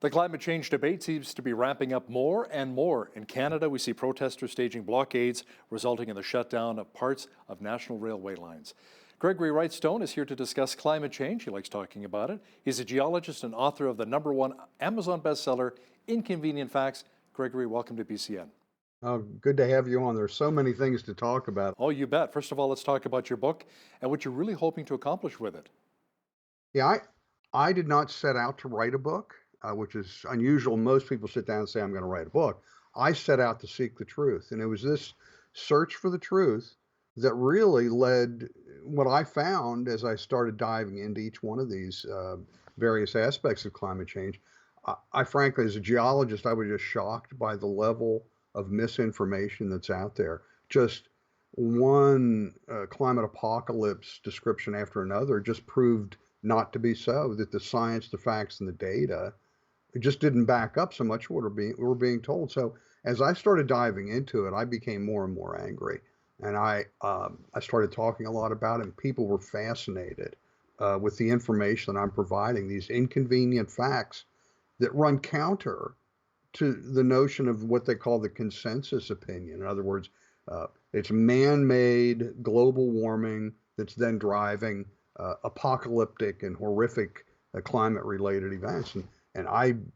The climate change debate seems to be ramping up more and more. In Canada, we see protesters staging blockades, resulting in the shutdown of parts of national railway lines. Gregory Wrightstone is here to discuss climate change. He likes talking about it. He's a geologist and author of the #1 Amazon bestseller, Inconvenient Facts. Gregory, welcome to BCN. Oh, good to have you on. There's so many things to talk about. Oh, you bet. First of all, let's talk about your book and what you're really hoping to accomplish with it. Yeah, I did not set out to write a book, which is unusual. Most people sit down and say, I'm going to write a book. I set out to seek the truth. And it was this search for the truth that really led what I found as I started diving into each one of these various aspects of climate change. I frankly, as a geologist, I was just shocked by the level of misinformation that's out there. Just one climate apocalypse description after another just proved not to be so, that the science, the facts, and the data it just didn't back up so much what we're being told. So as I started diving into it, I became more and more angry, and I started talking a lot about it. And people were fascinated with the information that I'm providing, these inconvenient facts that run counter to the notion of what they call the consensus opinion. In other words, it's man-made global warming that's then driving apocalyptic and horrific climate-related events. And I'm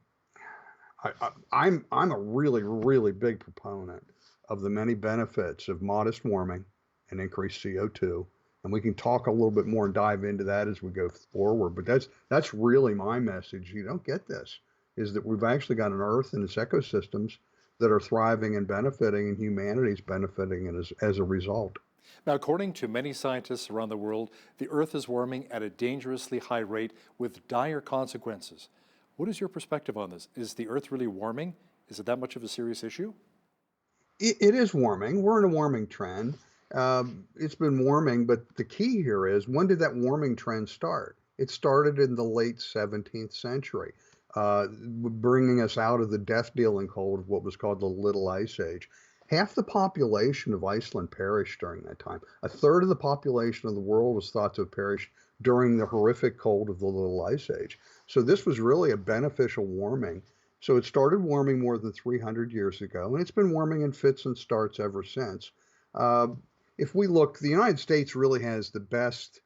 a really big proponent of the many benefits of modest warming and increased CO2. And we can talk a little bit more and dive into that as we go forward. But that's really my message. You don't get this, is that we've actually got an Earth and its ecosystems that are thriving and benefiting, and humanity's benefiting as a result. Now, according to many scientists around the world, the Earth is warming at a dangerously high rate with dire consequences. What is your perspective on this? Is the Earth really warming? Is it that much of a serious issue? It is warming. We're in a warming trend. It's been warming, but the key here is, when did that warming trend start? It started in the late 17th century, bringing us out of the death-dealing cold of what was called the Little Ice Age. Half the population of Iceland perished during that time. A third of the population of the world was thought to have perished during the horrific cold of the Little Ice Age. So this was really a beneficial warming. So it started warming more than 300 years ago, and it's been warming in fits and starts ever since. Uh, if we look, the United States really has the best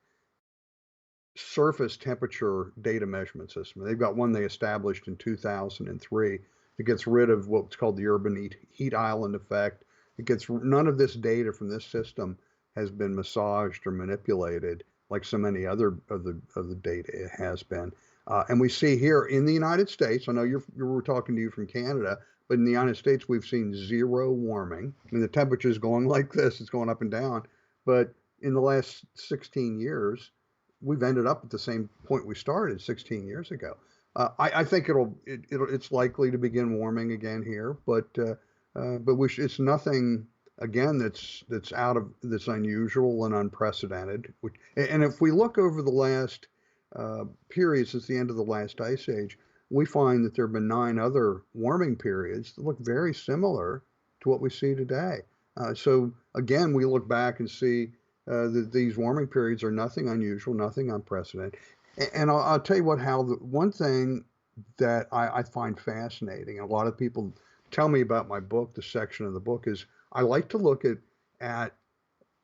surface temperature data measurement system. They've got one they established in 2003 that gets rid of what's called the urban heat island effect. It gets none of this data from this system has been massaged or manipulated like so many other of the data it has been. And we see here in the United States, I know we're talking to you from Canada, but in the United States, we've seen zero warming. I mean, the temperature is going like this, it's going up and down. But in the last 16 years, we've ended up at the same point we started 16 years ago. I think it's likely to begin warming again here, but it's nothing again that's unusual and unprecedented. And if we look over the last period since the end of the last ice age, we find that there have been 9 other warming periods that look very similar to what we see today. So again, we look back and see that these warming periods are nothing unusual, nothing unprecedented. And I'll tell you one thing that I find fascinating, and a lot of people tell me about my book, the section of the book, is I like to look at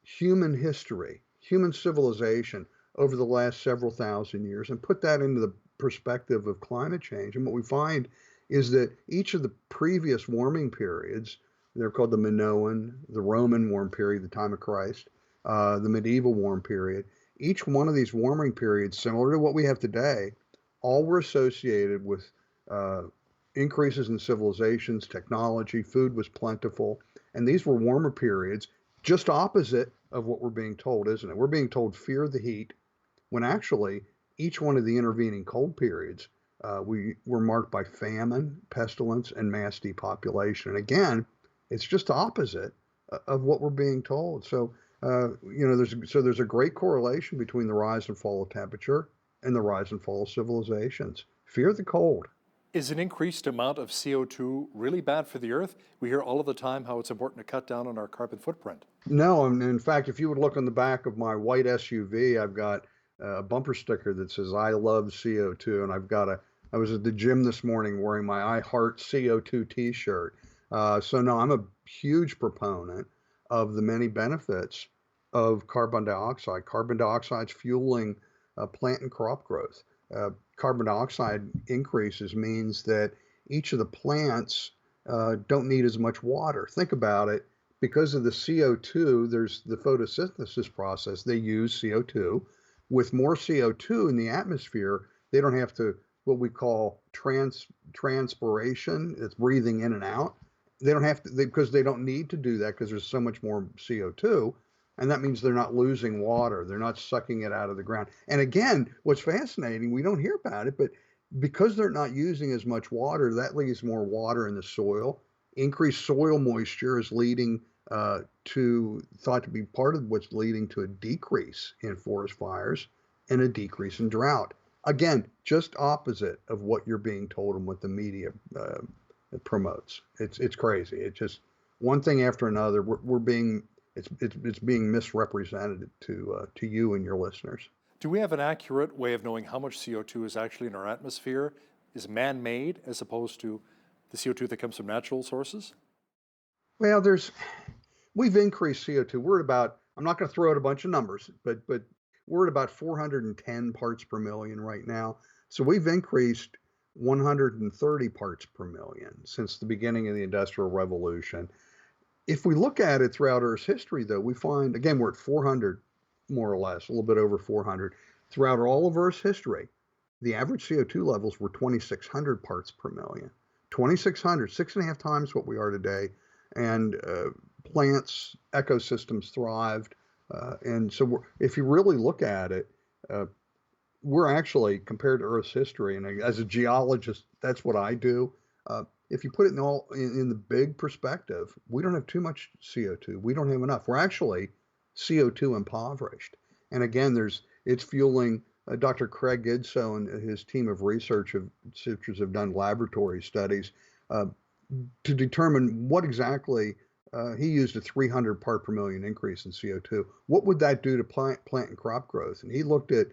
human history, human civilization over the last several thousand years, and put that into the perspective of climate change. And what we find is that each of the previous warming periods, they're called the Minoan, the Roman warm period, the time of Christ, the medieval warm period, each one of these warming periods, similar to what we have today, all were associated with increases in civilizations, technology, food was plentiful, and these were warmer periods, just opposite of what we're being told, isn't it? We're being told fear the heat, when actually each one of the intervening cold periods we were marked by famine, pestilence, and mass depopulation. And again, it's just opposite of what we're being told. So there's a great correlation between the rise and fall of temperature and the rise and fall of civilizations. Fear the cold. Is an increased amount of CO2 really bad for the Earth? We hear all of the time how it's important to cut down on our carbon footprint. No, and in fact, if you would look on the back of my white SUV, I've got a bumper sticker that says "I love CO2," and I've got I was at the gym this morning wearing my I Heart CO2 t-shirt. So no, I'm a huge proponent of the many benefits of carbon dioxide. Carbon dioxide's fueling plant and crop growth. Carbon dioxide increases means that each of the plants don't need as much water. Think about it. Because of the CO2, there's the photosynthesis process. They use CO2. With more CO2 in the atmosphere, they don't have to what we call transpiration. It's breathing in and out. They don't have to because they don't need to do that because there's so much more CO2. And that means they're not losing water. They're not sucking it out of the ground. And again, what's fascinating, we don't hear about it, but because they're not using as much water, that leaves more water in the soil. Increased soil moisture is leading thought to be part of what's leading to a decrease in forest fires and a decrease in drought. Again, just opposite of what you're being told and what the media promotes. It's crazy. It's just one thing after another. We're being it's being misrepresented to you and your listeners. Do we have an accurate way of knowing how much CO2 is actually in our atmosphere, is man-made, as opposed to the CO2 that comes from natural sources? Well, we've increased CO2. We're at about, I'm not going to throw out a bunch of numbers, but we're at about 410 parts per million right now. So we've increased 130 parts per million since the beginning of the Industrial Revolution. If we look at it throughout Earth's history, though, we find, again, we're at 400, more or less, a little bit over 400. Throughout all of Earth's history, the average CO2 levels were 2,600 parts per million. 2,600, 6.5 times what we are today. And plants, ecosystems thrived. And so if you really look at it, we're actually, compared to Earth's history, and as a geologist, that's what I do. If you put it in the big perspective, we don't have too much CO2. We don't have enough. We're actually CO2 impoverished. And again, it's fueling Dr. Craig Idso and his team of researchers have done laboratory studies to determine what exactly he used a 300 part per million increase in CO2. What would that do to plant and crop growth? And he looked at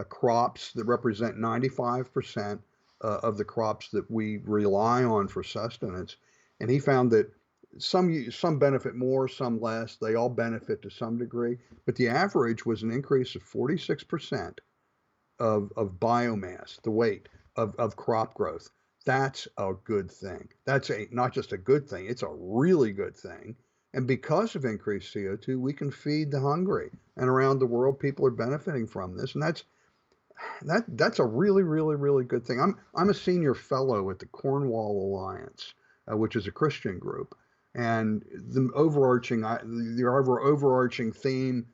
crops that represent 95% of the crops that we rely on for sustenance. And he found that some benefit more, some less. They all benefit to some degree. But the average was an increase of 46% of biomass, the weight of crop growth. That's a good thing. That's not just a good thing, it's a really good thing. And because of increased CO2, we can feed the hungry. And around the world, people are benefiting from this. And that's a really, really, really good thing. I'm a senior fellow at the Cornwall Alliance, which is a Christian group. And the overarching theme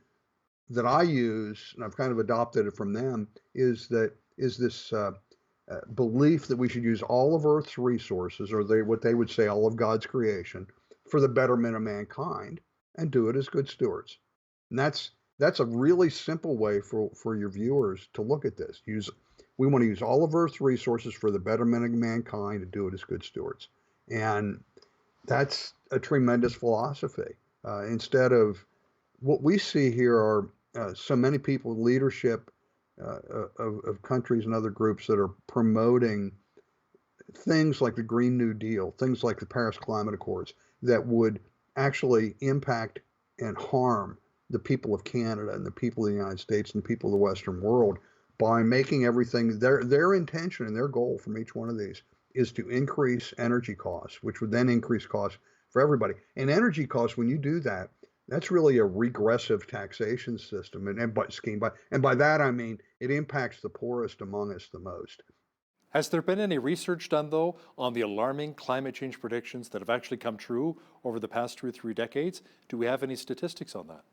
that I use, and I've kind of adopted it from them, is this belief that we should use all of Earth's resources, or what they would say all of God's creation, for the betterment of mankind, and do it as good stewards. And that's a really simple way for your viewers to look at this. We want to use all of Earth's resources for the betterment of mankind and do it as good stewards. And that's a tremendous philosophy. Instead of what we see here are so many people in leadership of countries and other groups that are promoting things like the Green New Deal, things like the Paris Climate Accords, that would actually impact and harm the people of Canada and the people of the United States and the people of the Western world by making everything, their intention and their goal from each one of these is to increase energy costs, which would then increase costs for everybody. And energy costs, when you do that, that's really a regressive taxation system and by that I mean it impacts the poorest among us the most. Has there been any research done, though, on the alarming climate change predictions that have actually come true over the past 2 or 3 decades? Do we have any statistics on that?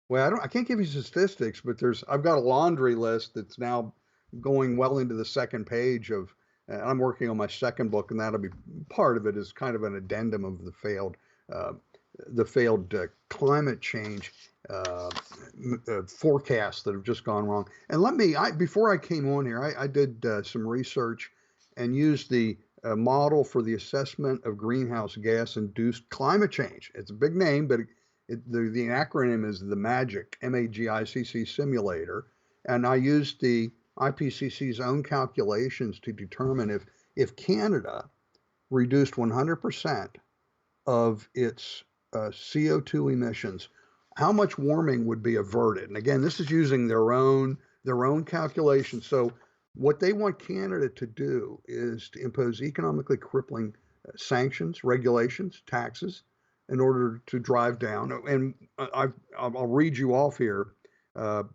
Well, I can't give you statistics, but I've got a laundry list that's now going well into the second page of. I'm working on my second book, and that'll be part of it is kind of an addendum of the failed climate change forecasts that have just gone wrong. And before I came on here, I did some research and used the model for the assessment of greenhouse gas induced climate change. It's a big name, but the acronym is the MAGIC, MAGICC simulator. And I used the IPCC's own calculations to determine if Canada reduced 100% of its CO2 emissions, how much warming would be averted? And again, this is using their own calculations. So what they want Canada to do is to impose economically crippling sanctions, regulations, taxes in order to drive down. And I'll read you off here.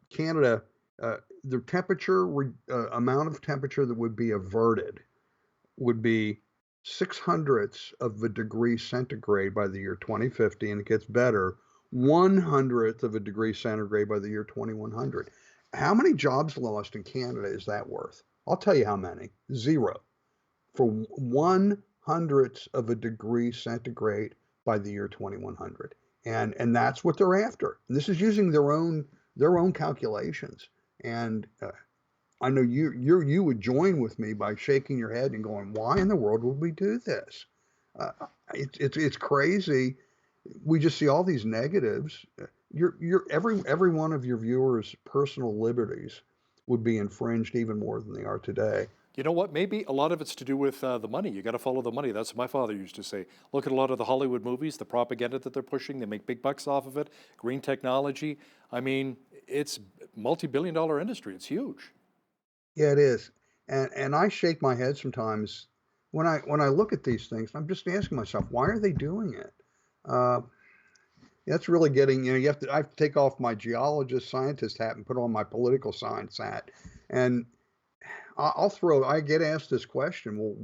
Canada, the amount of temperature that would be averted would be 6/100ths of a degree centigrade by the year 2050, and it gets better, 1/100th of a degree centigrade by the year 2100. How many jobs lost in Canada is that worth? I'll tell you how many. Zero. For 1/100th of a degree centigrade by the year 2100. And that's what they're after. And this is using their own calculations. And I know you would join with me by shaking your head and going, "Why in the world would we do this?" Uh, it's crazy. We just see all these negatives. Every one of your viewers' personal liberties would be infringed even more than they are today. You know what? Maybe a lot of it's to do with the money. You got to follow the money. That's what my father used to say. Look at a lot of the Hollywood movies, the propaganda that they're pushing. They make big bucks off of it. Green technology. I mean, it's multi-billion-dollar industry. It's huge. Yeah, it is. And I shake my head sometimes when I look at these things. I'm just asking myself, why are they doing it? Uh, that's really getting, I have to take off my geologist, scientist hat and put on my political science hat. And I get asked this question, well,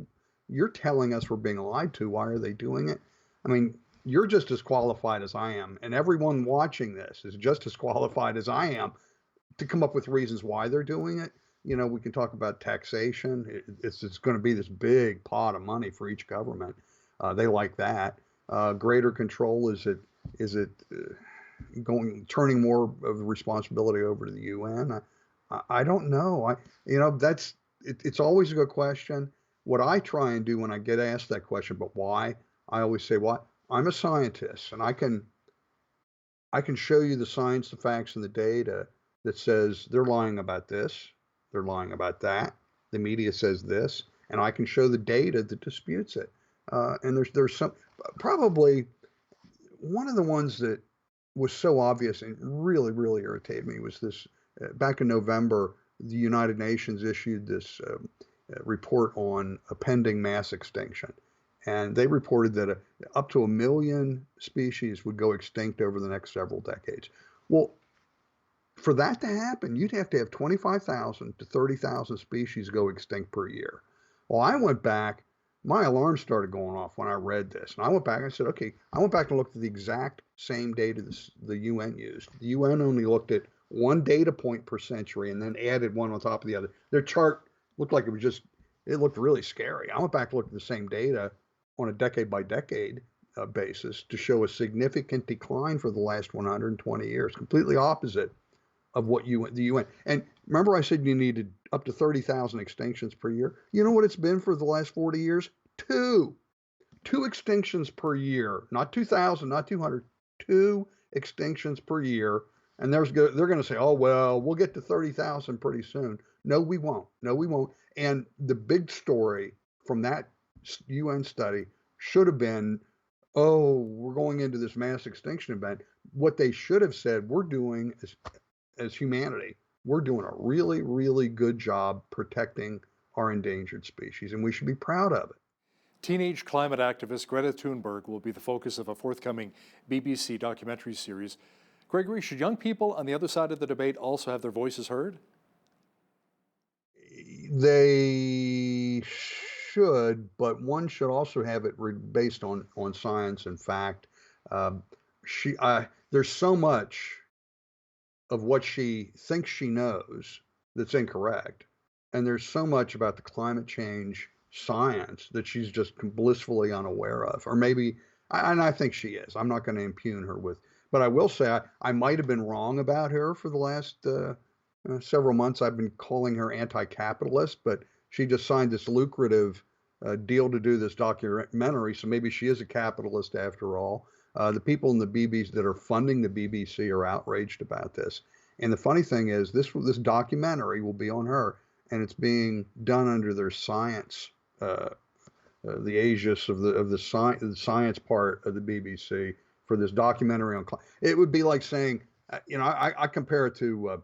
you're telling us we're being lied to. Why are they doing it? I mean, you're just as qualified as I am. And everyone watching this is just as qualified as I am to come up with reasons why they're doing it. We can talk about taxation. It's going to be this big pot of money for each government. They like that. Greater control, is it turning more of the responsibility over to the UN? I don't know. It's always a good question. What I try and do when I get asked that question, but why? I always say, "What? I'm a scientist, and I can show you the science, the facts, and the data that says they're lying about this, they're lying about that. The media says this, and I can show the data that disputes it." And there's some, probably one of the ones that was so obvious and really, really irritated me was this. Back in November, the United Nations issued this report on a pending mass extinction. And they reported that up to 1 million species would go extinct over the next several decades. Well, for that to happen, you'd have to have 25,000 to 30,000 species go extinct per year. Well, I went back, my alarm started going off when I read this. And I went back and I said, okay, I went back and looked at the exact same data the UN used. The UN only looked at one data point per century and then added one on top of the other. Their chart looked like it looked really scary. I went back and looked at the same data on a decade by decade basis to show a significant decline for the last 120 years, completely opposite of what the UN. And remember I said you needed up to 30,000 extinctions per year? You know what it's been for the last 40 years? Two extinctions per year, not 2,000, not 200, two extinctions per year. And they're going to say, oh, well, we'll get to 30,000 pretty soon. No, we won't. No, we won't. And the big story from that UN study should have been, oh, we're going into this mass extinction event. What they should have said, we're doing as humanity, we're doing a really, really good job protecting our endangered species, and we should be proud of it. Teenage climate activist Greta Thunberg will be the focus of a forthcoming BBC documentary series. Gregory, should young people on the other side of the debate also have their voices heard? They should, but one should also have it based on science and fact. There's so much of what she thinks she knows that's incorrect, and there's so much about the climate change science that she's just blissfully unaware of, or maybe, and I think she is. I'm not going to impugn her but I will say I might have been wrong about her for the last several months. I've been calling her anti-capitalist, but she just signed this lucrative deal to do this documentary, so maybe she is a capitalist after all. The people in the BBC that are funding the BBC are outraged about this. And the funny thing is, this documentary will be on her. and it's being done under their science, the aegis of the science part of the BBC for this documentary on. It would be like saying, I compare it to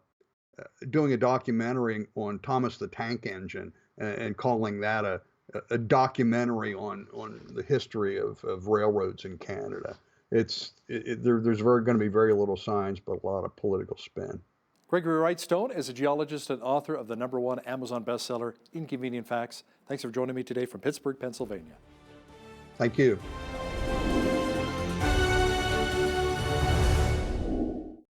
doing a documentary on Thomas the Tank Engine and calling that a documentary on the history of railroads in Canada. There's going to be very little science, but a lot of political spin. Gregory Wrightstone is a geologist and author of the #1 Amazon bestseller, Inconvenient Facts. Thanks for joining me today from Pittsburgh, Pennsylvania. Thank you.